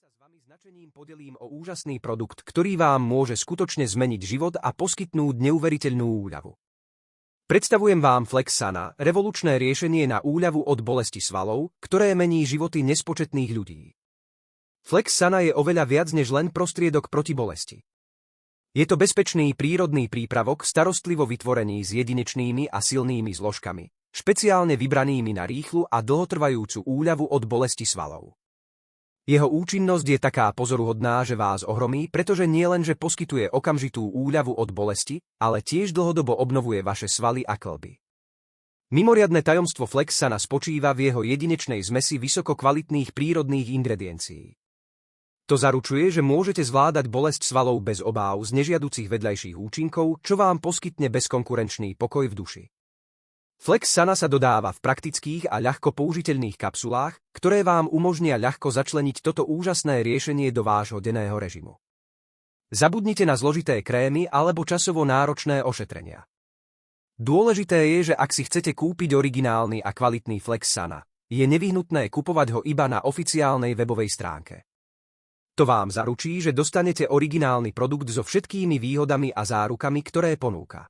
s vami značením podelím o úžasný produkt, ktorý vám môže skutočne zmeniť život a poskytnúť neuveriteľnú úľavu. Predstavujem vám Flexsana, revolučné riešenie na úľavu od bolesti svalov, ktoré mení životy nespočetných ľudí. Flexsana je oveľa viac než len prostriedok proti bolesti. Je to bezpečný prírodný prípravok starostlivo vytvorený s jedinečnými a silnými zložkami, špeciálne vybranými na rýchlu a dlhotrvajúcu úľavu od bolesti svalov. Jeho účinnosť je taká pozoruhodná, že vás ohromí, pretože nielenže poskytuje okamžitú úľavu od bolesti, ale tiež dlhodobo obnovuje vaše svaly a kĺby. Mimoriadne tajomstvo Flexsana spočíva v jeho jedinečnej zmesi vysoko kvalitných prírodných ingrediencií. To zaručuje, že môžete zvládať bolesť svalov bez obáv z nežiaducich vedľajších účinkov, čo vám poskytne bezkonkurenčný pokoj v duši. Flexsana sa dodáva v praktických a ľahko použiteľných kapsulách, ktoré vám umožnia ľahko začleniť toto úžasné riešenie do vášho denného režimu. Zabudnite na zložité krémy alebo časovo náročné ošetrenia. Dôležité je, že ak si chcete kúpiť originálny a kvalitný Flexsana, je nevyhnutné kupovať ho iba na oficiálnej webovej stránke. To vám zaručí, že dostanete originálny produkt so všetkými výhodami a zárukami, ktoré ponúka.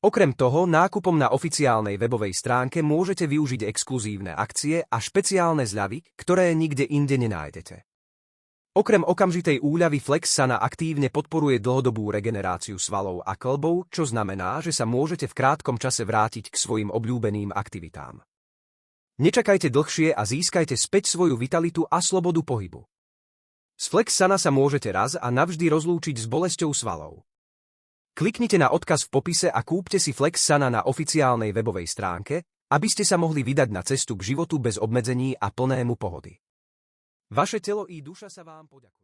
Okrem toho, nákupom na oficiálnej webovej stránke môžete využiť exkluzívne akcie a špeciálne zľavy, ktoré nikde inde nenájdete. Okrem okamžitej úľavy Flexsana aktívne podporuje dlhodobú regeneráciu svalov a kĺbov, čo znamená, že sa môžete v krátkom čase vrátiť k svojim obľúbeným aktivitám. Nečakajte dlhšie a získajte späť svoju vitalitu a slobodu pohybu. Z Flexsana sa môžete raz a navždy rozlúčiť s bolesťou svalov. Kliknite na odkaz v popise a kúpte si Flexsana na oficiálnej webovej stránke, aby ste sa mohli vydať na cestu k životu bez obmedzení a plnému pohody. Vaše telo i duša sa vám poďakujú.